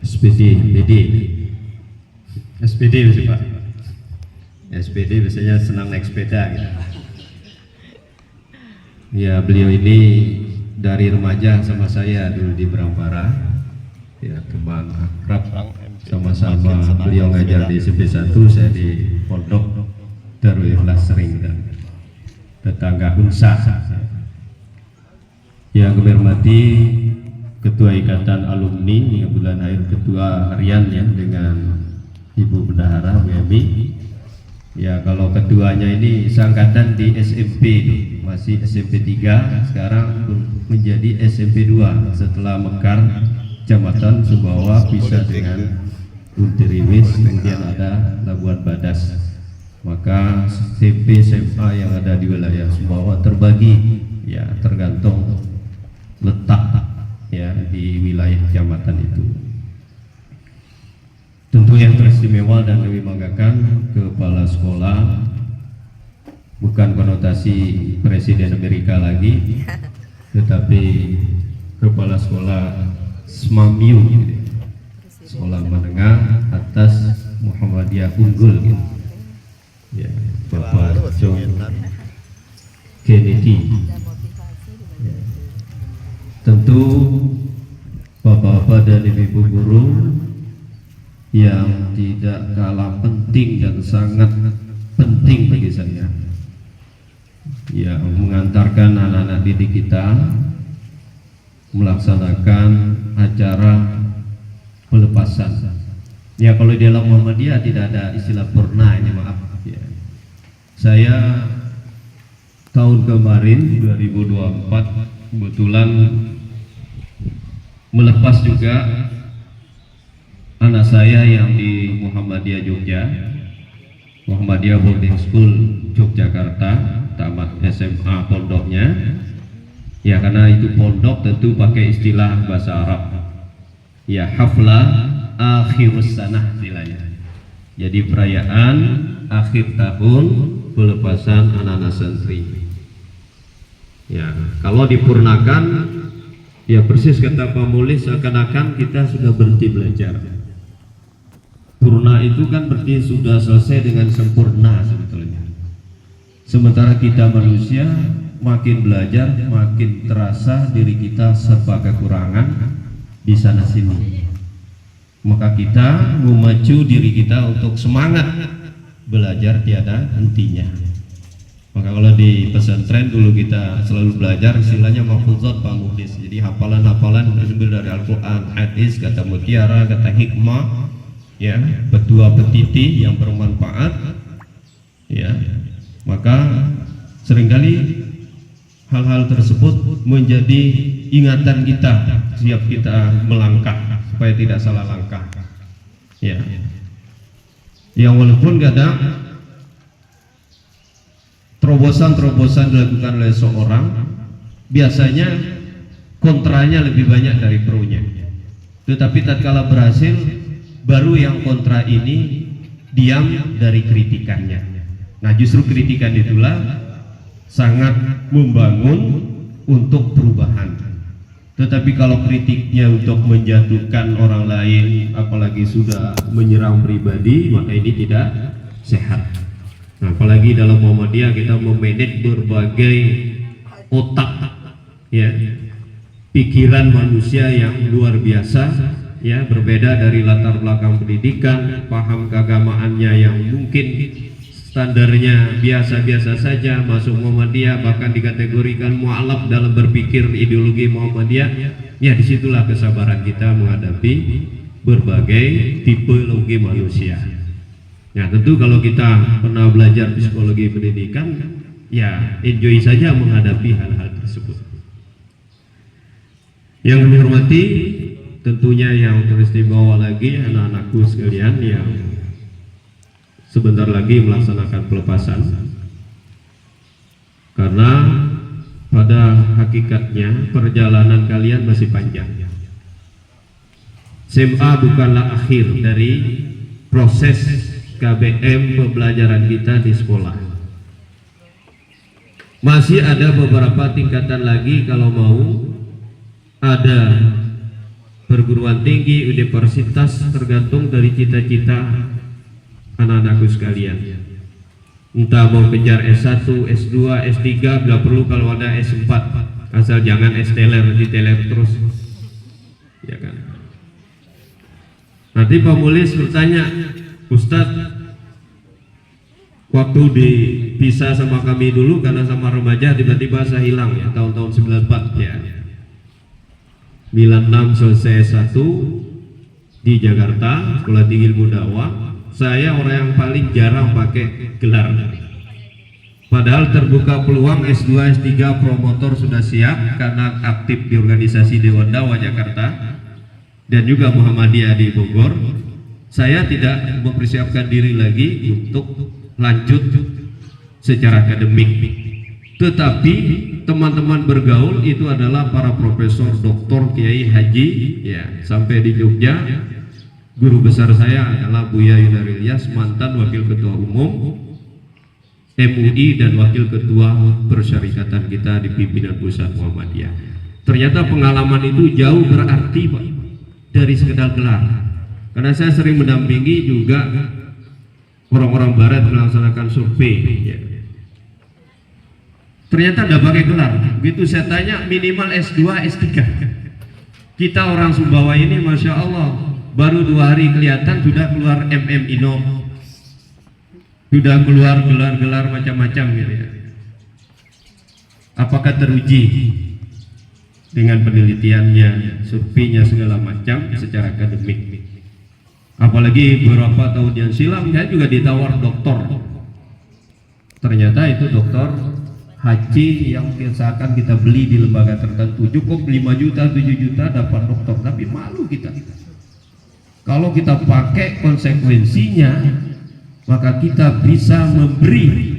SPD sih Pak. SPD biasanya senang naik sepeda gitu. Ya beliau ini dari remaja sama saya dulu di Berampara. Ya teman akrab, sama-sama beliau ngajar di SMP 1, saya di Pondok Darul Ikhlas sering dan tetangga Unsa. Yang kami hormati Ketua Ikatan Alumni, kebetulan hadir Ketua Harian ya dengan Ibu Bendahara Bu Emi. Ya kalau ketuanya ini seangkatan di SMP, masih SMP 3, sekarang menjadi SMP 2 setelah Mekar Kecamatan Sumbawa pisah dengan Untiriwis, kemudian ada Labuan Badas. Maka SMP SMA yang ada di wilayah Sumbawa terbagi ya tergantung letak ya di wilayah kecamatan itu. Tentu yang teristimewa dan kami banggakan kepala sekolah bukan konotasi Presiden Amerika lagi, tetapi kepala sekolah SMAMIU, sekolah menengah atas Muhammadiyah Unggul, gitu. Ya, Bapak John Kennedy. Ya. Tentu Bapak-bapak dan Ibu guru yang tidak kalah penting dan sangat penting bagi saya, ya, mengantarkan anak-anak didik kita melaksanakan acara pelepasan. Ya kalau di dalam Muhammadiyah tidak ada istilah purna, ini maaf ya. Saya tahun kemarin 2024 kebetulan melepas juga anak saya yang di Muhammadiyah Jogja, Muhammadiyah Boarding School Yogyakarta, tamat SMA pondoknya. Ya karena itu pondok tentu pakai istilah bahasa Arab. Ya haflah akhirus sanah istilahnya. Jadi perayaan akhir tahun pelepasan anak-anak santri. Ya kalau dipurnakan, ya persis kata Pak Muli, seakan-akan kita sudah berhenti belajar. Purna itu kan berarti sudah selesai dengan sempurna sebetulnya. Sementara kita manusia makin belajar makin terasa diri kita serba kekurangan di sana sini. Maka kita memacu diri kita untuk semangat belajar tiada hentinya. Maka kalau di pesantren dulu kita selalu belajar istilahnya mahfuzat Pak Muhdis. Jadi hafalan-hafalan bersumber dari Al-Quran, hadis, kata mutiara, kata hikmah, ya, petua petiti yang bermanfaat, ya. Maka seringkali hal-hal tersebut menjadi ingatan kita siap kita melangkah supaya tidak salah langkah, ya. Yang walaupun kadang terobosan-terobosan dilakukan oleh seorang, biasanya kontranya lebih banyak dari pro-nya. Tetapi tatkala berhasil, baru yang kontra ini diam dari kritikannya. Nah justru kritikan itulah sangat membangun untuk perubahan. Tetapi kalau kritiknya untuk menjatuhkan orang lain, apalagi sudah menyerang pribadi, maka ini tidak sehat. Nah, apalagi dalam Muhammadiyah kita memanage berbagai otak, ya, pikiran manusia yang luar biasa, ya, berbeda dari latar belakang pendidikan, paham keagamaannya yang mungkin standarnya biasa-biasa saja, masuk Muhammadiyah bahkan dikategorikan mu'alaf dalam berpikir ideologi Muhammadiyah. Ya disitulah kesabaran kita menghadapi berbagai tipologi manusia. Ya tentu kalau kita pernah belajar psikologi pendidikan, ya enjoy saja menghadapi hal-hal tersebut. Yang kami hormati tentunya yang teristimewa lagi anak-anakku sekalian yang sebentar lagi melaksanakan pelepasan, karena pada hakikatnya perjalanan kalian masih panjang. SMA bukanlah akhir dari proses KBM pembelajaran kita di sekolah. Masih ada beberapa tingkatan lagi kalau mau ada perguruan tinggi, universitas, tergantung dari cita-cita anak-anakku sekalian. Entah mau kejar S1, S2, S3, bila perlu kalau ada S4, asal jangan S-teler, diteler terus, ya kan. Nanti Pak Mulis bertanya, Ustadz, waktu dipisah sama kami dulu karena sama remaja tiba-tiba saya hilang ya, tahun-tahun 94 ya. 96 selesai S1 di Jakarta, Sekolah Tinggi Ilmu Dakwah. Saya orang yang paling jarang pakai gelar. Padahal terbuka peluang S2, S3 promotor sudah siap karena aktif di organisasi Dewan Dakwah Jakarta dan juga Muhammadiyah di Bogor. Saya tidak mempersiapkan diri lagi untuk lanjut secara akademik. Tetapi teman-teman bergaul itu adalah para profesor, doktor, kiai, haji, ya, sampai di Jogja. Guru besar saya adalah Buya Yunaril Ilyas, mantan wakil ketua umum MUI dan wakil ketua persyarikatan kita di pimpinan pusat Muhammadiyah. Ternyata pengalaman itu jauh berarti Pak dari sekedar gelar. Karena saya sering mendampingi juga orang-orang barat melaksanakan survei ya. Ternyata tidak pakai gelar. Begitu saya tanya minimal S2, S3. Kita orang Sumbawa ini Masya Allah baru 2 hari kelihatan sudah keluar MM Inom, sudah keluar gelar-gelar macam-macam gitu ya. Apakah teruji dengan penelitiannya, surveinya segala macam secara akademik? Apalagi beberapa tahun yang silam saya juga ditawar doktor. Ternyata itu doktor haji yang seakan kita beli di lembaga tertentu, cukup 5 juta, 7 juta dapat doktor, tapi malu kita. Kalau kita pakai konsekuensinya, maka kita bisa memberi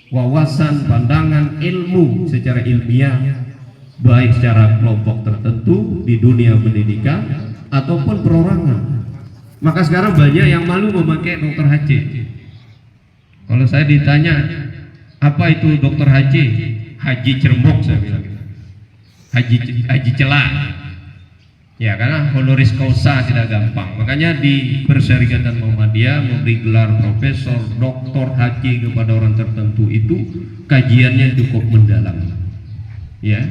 wawasan, pandangan, ilmu secara ilmiah, baik secara kelompok tertentu di dunia pendidikan ataupun perorangan. Maka sekarang banyak yang malu memakai dokter haji. Kalau saya ditanya, apa itu dokter haji? Haji cermuk saya bilang. Haji celak. Ya, karena honoris causa tidak gampang. Makanya di Persyarikatan Muhammadiyah memberi gelar profesor, doktor haji kepada orang tertentu itu kajiannya cukup mendalam. Ya.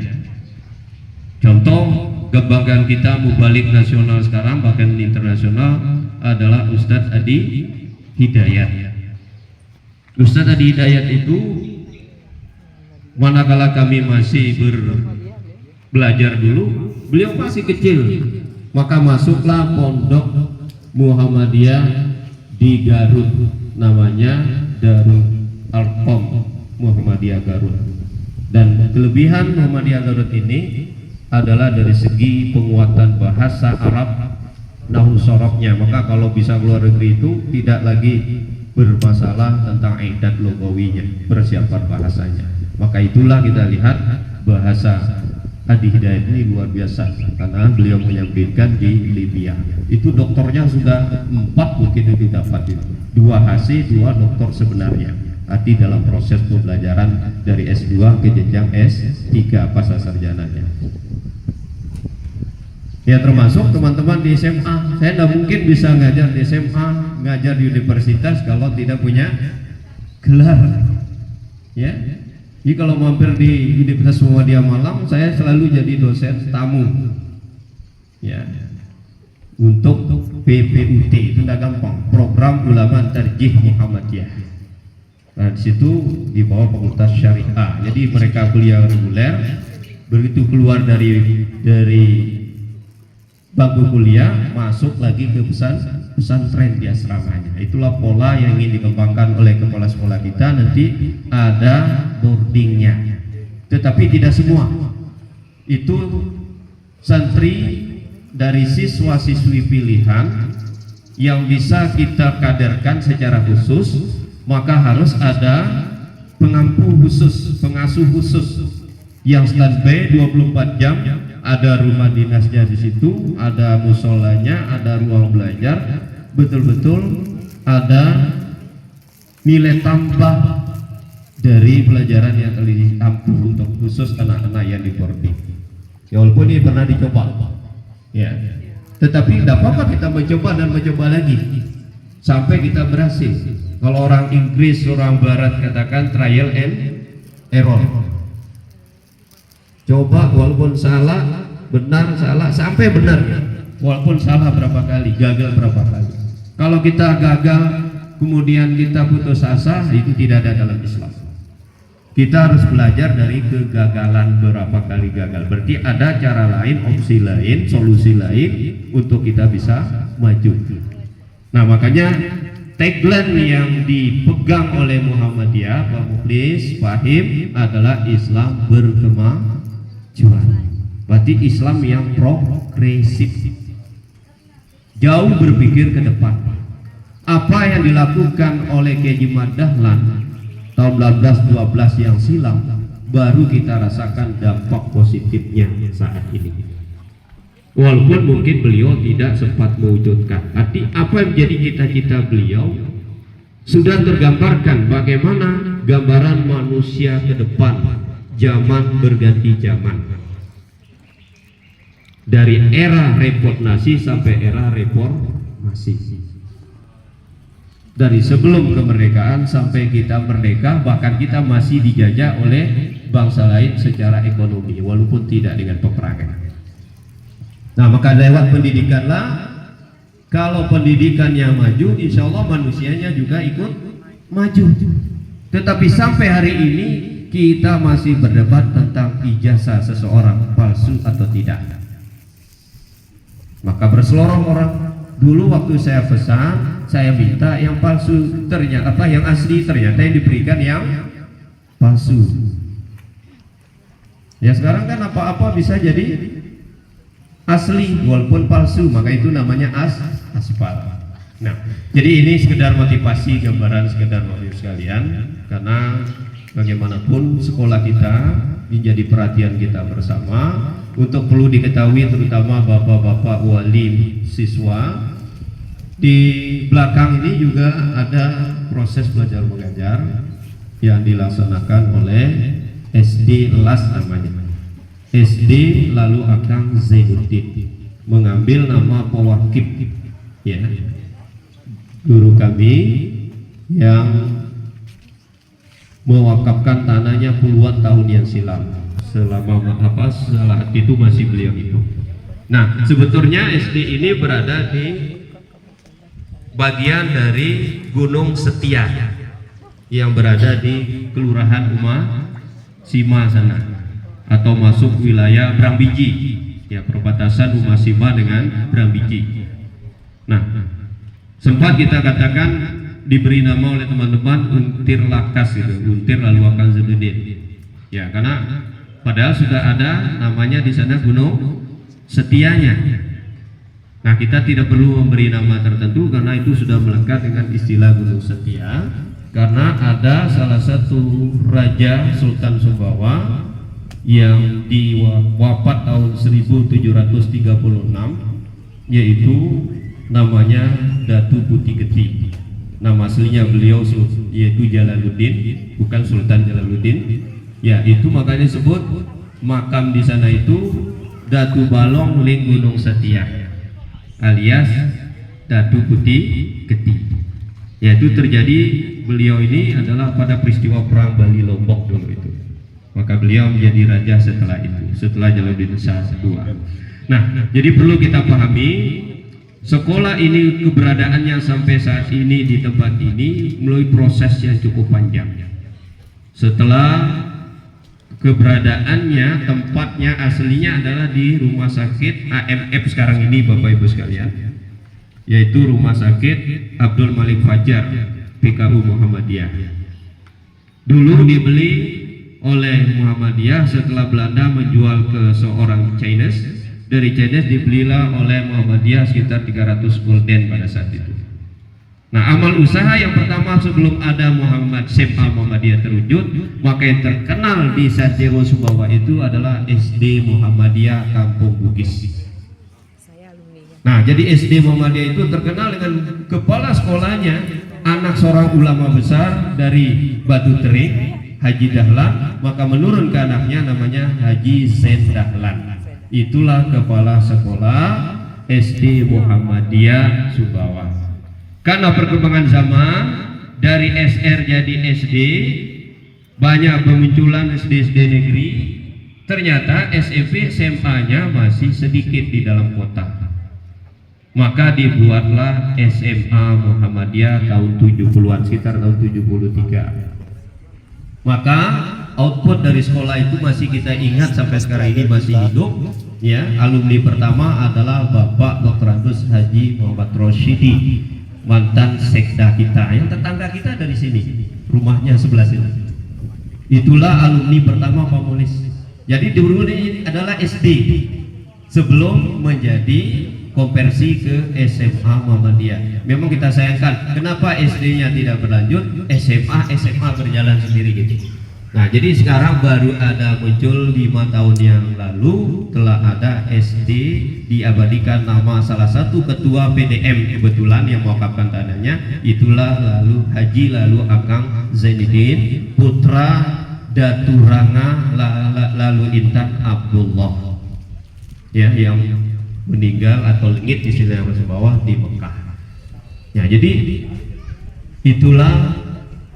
Contoh kebanggaan kita mubalik nasional sekarang bahkan internasional adalah Ustadz Adi Hidayat. Ustadz Adi Hidayat itu manakala kami masih belajar dulu, beliau masih kecil, maka masuklah pondok Muhammadiyah di Garut, namanya Darul Arqam Muhammadiyah Garut. Dan kelebihan Muhammadiyah Garut ini adalah dari segi penguatan bahasa Arab, nahwu sorobnya. Maka kalau bisa keluar negeri itu tidak lagi bermasalah tentang idat logawinya, persiapan bahasanya. Maka itulah kita lihat bahasa Adi Hidayat ini luar biasa karena beliau menyampaikan di Libya. Itu doktornya sudah 4 mungkin itu dapat itu. 2 hasil, 2 doktor sebenarnya. Arti dalam proses pembelajaran dari S2 ke jenjang S3 pasca sarjananya. Ya termasuk teman-teman di SMA. Saya tidak mungkin bisa ngajar di SMA, ngajar di universitas kalau tidak punya gelar. Ya. Jadi kalau mampir di Universitas Muhammadiyah Malang, saya selalu jadi dosen tamu. Ya. Untuk PPUT itu tidak gampang. Program Ulama Tarjih Muhammadiyah. Nah, di situ di bawah Fakultas Syariah. Jadi mereka kuliah reguler, begitu keluar dari bangku kuliah masuk lagi ke pesantren di asramanya. Itulah pola yang ingin dikembangkan oleh kepala sekolah kita. Nanti ada boardingnya, tetapi tidak semua. Itu santri dari siswa-siswi pilihan yang bisa kita kaderkan secara khusus, maka harus ada pengampu khusus, pengasuh khusus yang standby 24 jam. Ada rumah dinasnya di situ, ada musolanya, ada ruang belajar, betul-betul ada nilai tambah dari pelajaran yang telah diampu untuk khusus anak-anak yang di boarding. Ya walaupun ini pernah dicoba, ya Tetapi tidak apa-apa kita mencoba dan mencoba lagi sampai kita berhasil. Kalau orang Inggris, orang Barat katakan trial and error. Coba walaupun salah, benar, salah, sampai benar. Walaupun salah berapa kali, gagal berapa kali. Kalau kita gagal, kemudian kita putus asa, itu tidak ada dalam Islam. Kita harus belajar dari kegagalan berapa kali gagal. Berarti ada cara lain, opsi lain, solusi lain untuk kita bisa maju. Nah, makanya tagline yang dipegang oleh Muhammadiyah, Pak Mukhlis, Fahim, adalah Islam berkemajuan. Berarti Islam yang progresif, jauh berpikir ke depan. Apa yang dilakukan oleh Kiai Haji Dahlan tahun 1812 yang silam, baru kita rasakan dampak positifnya saat ini. Walaupun mungkin beliau tidak sempat mewujudkan, tapi apa yang menjadi cita-cita beliau sudah tergambarkan bagaimana gambaran manusia ke depan, zaman berganti zaman. Dari era reformasi sampai era reformasi. Dari sebelum kemerdekaan sampai kita merdeka, bahkan kita masih dijajah oleh bangsa lain secara ekonomi, walaupun tidak dengan peperangan. Nah, maka lewat pendidikanlah, kalau pendidikannya maju, insya Allah manusianya juga ikut maju. Tetapi sampai hari ini kita masih berdebat tentang ijazah seseorang palsu atau tidak. Maka berseloroh orang. Dulu waktu saya pesan, saya minta yang palsu, ternyata yang asli, ternyata yang diberikan yang palsu. Ya sekarang kan apa-apa bisa jadi asli walaupun palsu, maka itu namanya aspal. Nah, jadi ini sekedar motivasi, gambaran sekedar motivasi sekalian, karena bagaimanapun sekolah kita menjadi perhatian kita bersama. Untuk perlu diketahui terutama bapak-bapak wali siswa, di belakang ini juga ada proses belajar mengajar yang dilaksanakan oleh SD LAS namanya. SD lalu Akang Zainuddin mengambil nama Pewakif, ya, guru kami yang mewakafkan tanahnya puluhan tahun yang silam. Setelah itu masih beliau itu. Nah, sebetulnya SD ini berada di bagian dari Gunung Setia yang berada di Kelurahan Sima sana, atau masuk wilayah Brambiji, ya, perbatasan Sima dengan Brambiji. Nah, sempat kita katakan diberi nama oleh teman-teman Untir Lakas gitu, Untir lalu Akang Zainuddin. Ya, karena padahal sudah ada namanya di sana Gunung Setianya. Nah, kita tidak perlu memberi nama tertentu karena itu sudah melekat dengan istilah Gunung Setia, karena ada salah satu raja Sultan Sumbawa yang wafat tahun 1736, yaitu namanya Datu Putih Getih. Nama aslinya beliau yaitu Jalaluddin, bukan Sultan Jalaluddin. Ya, itu makanya disebut makam di sana itu Datu Balong Ling Gunung Setia, alias Datu Putih Getih. Yaitu terjadi, beliau ini adalah pada peristiwa perang Bali Lombok dulu itu. Maka beliau menjadi raja setelah itu, setelah Jalaluddin Shah II. Nah, jadi perlu kita pahami sekolah ini keberadaannya sampai saat ini di tempat ini melalui proses yang cukup panjang. Setelah keberadaannya, tempatnya aslinya adalah di rumah sakit AMF sekarang ini, Bapak Ibu sekalian, yaitu Rumah Sakit Abdul Malik Fajar PKU Muhammadiyah. Dulu dibeli oleh Muhammadiyah setelah Belanda menjual ke seorang Chinese. Dari Chinese dibelilah oleh Muhammadiyah sekitar 300 gulden pada saat itu. Nah, amal usaha yang pertama sebelum ada SMA Muhammadiyah terwujud, maka yang terkenal di Santero Sumbawa itu adalah SD Muhammadiyah Kampung Bugis. Nah, jadi SD Muhammadiyah itu terkenal dengan kepala sekolahnya anak seorang ulama besar dari Batu Tering, Haji Dahlan, maka menurun ke anaknya namanya Haji Zain Dahlan. Itulah kepala sekolah SD Muhammadiyah Sumbawa. Karena perkembangan zaman dari SR jadi SD, banyak bermunculan SD-SD negeri, ternyata SMP SMA-nya masih sedikit di dalam kota. Maka dibuatlah SMA Muhammadiyah tahun 70-an, sekitar tahun 73. Maka output dari sekolah itu masih kita ingat sampai sekarang ini masih hidup. Ya, alumni pertama adalah Bapak Dr. Andus Haji Muhammad Roshidi, mantan sekda kita, yang tetangga kita dari sini, rumahnya sebelah sini. Itulah alumni pertama Pamulis. Jadi dulu ini adalah SD sebelum menjadi konversi ke SMA Muhammadiyah. Memang kita sayangkan kenapa SD-nya tidak berlanjut, SMA berjalan sendiri gitu. Nah, jadi sekarang baru ada muncul 5 tahun yang lalu telah ada SD diabadikan nama salah satu ketua PDM kebetulan yang mewakafkan tanahnya, itulah lalu Haji lalu Akang Zainuddin putra Daturanga lalu Intan Abdullah, ya, yang meninggal atau lengit di sini yang bawah di Mekah. Ya, jadi itulah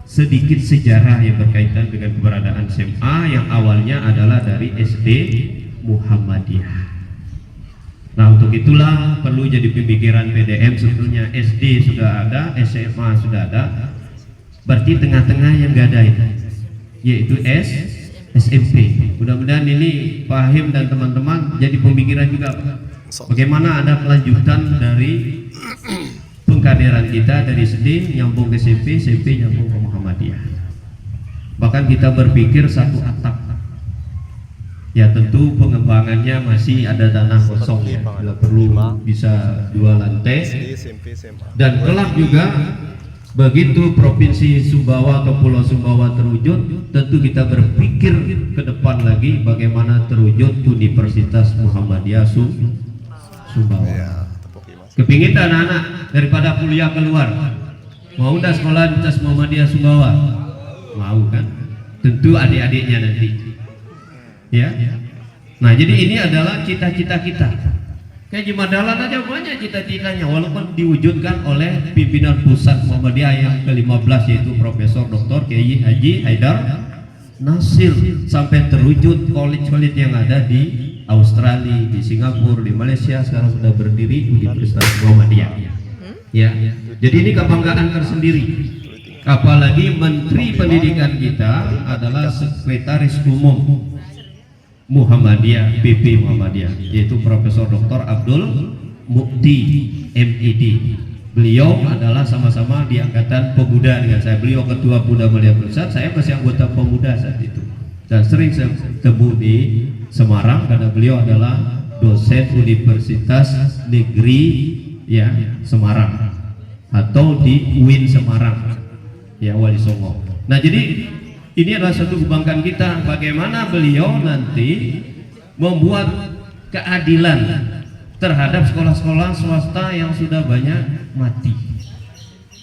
sedikit sejarah yang berkaitan dengan keberadaan SMA yang awalnya adalah dari SD Muhammadiyah. Nah, untuk itulah perlu jadi pemikiran PDM, sebetulnya SD sudah ada, SMA sudah ada, berarti tengah-tengah yang nggak ada itu, yaitu SMP. Mudah-mudahan ini Fahim dan teman-teman jadi pemikiran juga, bagaimana ada kelanjutan dari pengkaderan kita dari SD nyambung ke SMP, SMP nyambung ke Muhammadiyah. Bahkan kita berpikir satu atap. Ya, tentu pengembangannya masih ada dana kosong ya, bila perlu bisa 2 lantai. Dan kelak juga begitu Provinsi Sumbawa atau Pulau Sumbawa terwujud, tentu kita berpikir ke depan lagi bagaimana terwujud Universitas Muhammadiyah Sumbawa. Kepingin anak-anak daripada kuliah keluar, mau dah sekolah di Muhammadiyah Sumbawa, mau kan? Tentu adik-adiknya nanti, ya. Nah, jadi ini adalah cita-cita kita. Kayak di Madalan aja banyak cita-citanya, walaupun diwujudkan oleh pimpinan pusat Muhammadiyah yang ke-15 yaitu Profesor Dr. Kiai Haji Haidar Nasir, sampai terwujud college-college yang ada di Australia, di Singapura, di Malaysia, sekarang sudah berdiri Universitas Muhammadiyah. Ya, jadi ini kebanggaan tersendiri. Apalagi Menteri Pendidikan kita adalah Sekretaris Umum Muhammadiyah, PP Muhammadiyah, yaitu Profesor Dr. Abdul Mukti MID. Beliau adalah sama-sama di angkatan pemuda dengan saya. Beliau Ketua Pemuda Mulia Pusat, saya masih anggota pemuda saat itu. Dan sering saya ketemu di Semarang karena beliau adalah dosen Universitas Negeri ya Semarang atau di UIN Semarang ya, Wali Songo. Nah, jadi ini adalah satu kebanggaan kita bagaimana beliau nanti membuat keadilan terhadap sekolah-sekolah swasta yang sudah banyak mati.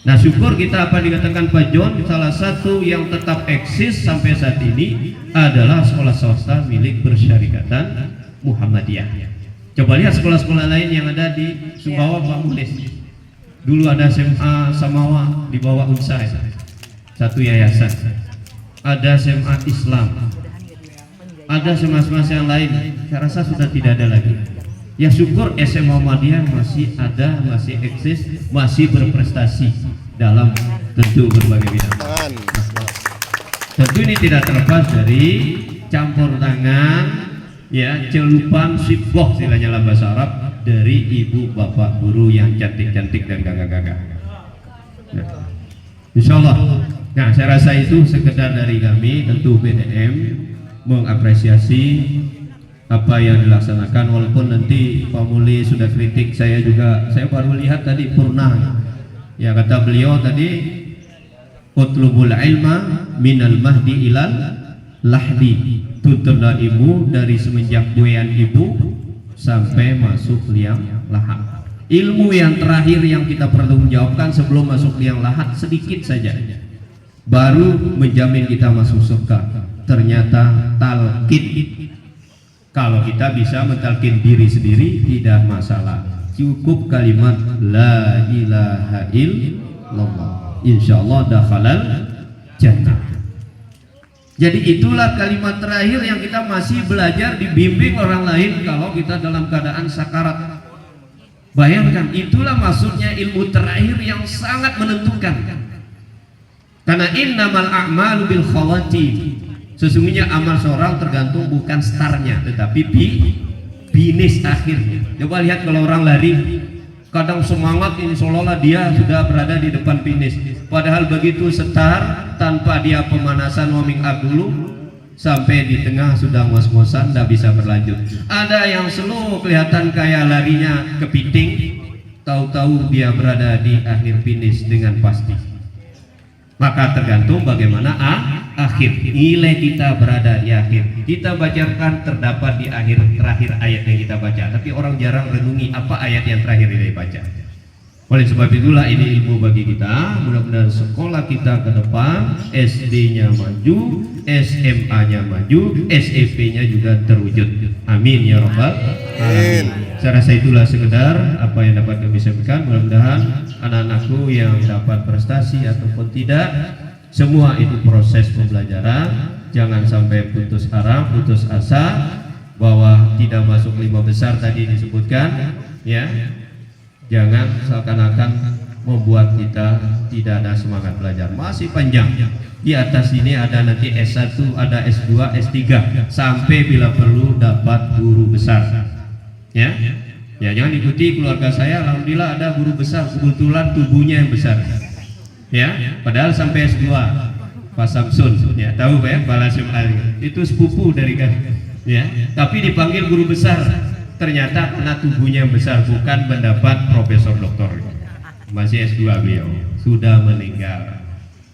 Nah, syukur kita apa dikatakan Pak John, salah satu yang tetap eksis sampai saat ini adalah sekolah swasta milik Persyarikatan Muhammadiyah. Coba lihat sekolah-sekolah lain yang ada di Sumbawa, Pak Mulis. Dulu ada SMA Samawa di bawah Unsai, satu yayasan. Ada SMA Islam, ada SMA yang lain, saya rasa sudah tidak ada lagi. Ya, syukur SMA Muhammadiyah masih ada, masih eksis, masih berprestasi dalam tentu berbagai bidang. Tentu ini tidak terlepas dari campur tangan, ya, celupan sibuk istilahnya dalam bahasa Arab dari ibu bapak guru yang cantik-cantik dan gagah-gagah. Nah, insya Allah. Nah, saya rasa itu sekedar dari kami. Tentu PDM mengapresiasi apa yang dilaksanakan, walaupun nanti Pak Muli sudah kritik saya juga. Saya baru lihat tadi Purna, ya, kata beliau tadi utlubul ilma minal mahdi ilal lahdi, tuntutlah ilmu dari semenjak buayan ibu sampai masuk liang lahat. Ilmu yang terakhir yang kita perlu menjawabkan sebelum masuk liang lahat sedikit saja, baru menjamin kita masuk surga. Ternyata talqin. Kalau kita bisa mentalkin diri sendiri tidak masalah. cukup kalimat la ilaha illallah, insyaallah dakhalal jannah. Jadi itulah kalimat terakhir yang kita masih belajar dibimbing orang lain kalau kita dalam keadaan sakarat. Bayangkan, itulah maksudnya ilmu terakhir yang sangat menentukan. Karena innamal a'malu bil khawatim, sesungguhnya amal seorang tergantung bukan startnya tetapi finish akhirnya. Coba lihat kalau orang lari, kadang semangat insyaallah dia sudah berada di depan finish, padahal begitu start tanpa dia pemanasan warming up dulu, sampai di tengah sudah ngos-ngosan, tidak bisa berlanjut. Ada yang slow kelihatan kayak larinya kepiting, tahu-tahu dia berada di akhir finish dengan pasti. Maka tergantung bagaimana akhir, nilai kita berada di akhir. Kita bacakan terdapat di terakhir ayat yang kita baca, tapi orang jarang renungi apa ayat yang terakhir yang dibaca. Oleh sebab itulah ini ilmu bagi kita. Mudah-mudahan sekolah kita ke depan SD-nya maju, SMA-nya maju, SEP-nya juga terwujud. Amin ya rabbal alamin. Saya rasa itulah sekedar apa yang dapat kami sampaikan. Mudah-mudahan anak-anakku yang dapat prestasi ataupun tidak, semua itu proses pembelajaran. Jangan sampai putus arah, putus asa, bahwa tidak masuk 5 besar tadi disebutkan, ya. Jangan seakan-akan membuat kita tidak ada semangat belajar. Masih panjang. Di atas ini ada nanti S1, ada S2, S3, sampai bila perlu dapat guru besar. Ya, ya jangan ikuti keluarga saya. Alhamdulillah ada guru besar, kebetulan tubuhnya yang besar. Ya, padahal sampai S2. Pak Samsun, ya tahu ya, Pak Lasim Ali. Itu sepupu dari kan. Ya, tapi dipanggil guru besar. Ternyata karena tubuhnya yang besar, bukan mendapat profesor doktor, masih S2 beliau, sudah meninggal.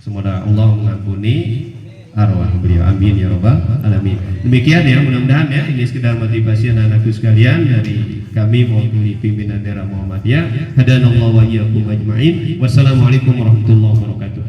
Semoga Allah mengampuni arwah beliau, amin ya rabbal alamin. Demikian ya, mudah-mudahan ya, ini sekedar motivasi anak-anakku sekalian dari kami mewakili pimpinan daerah Muhammadiyah. Hadanallahu wa iyyakum ajma'in. Wassalamualaikum warahmatullahi wabarakatuh.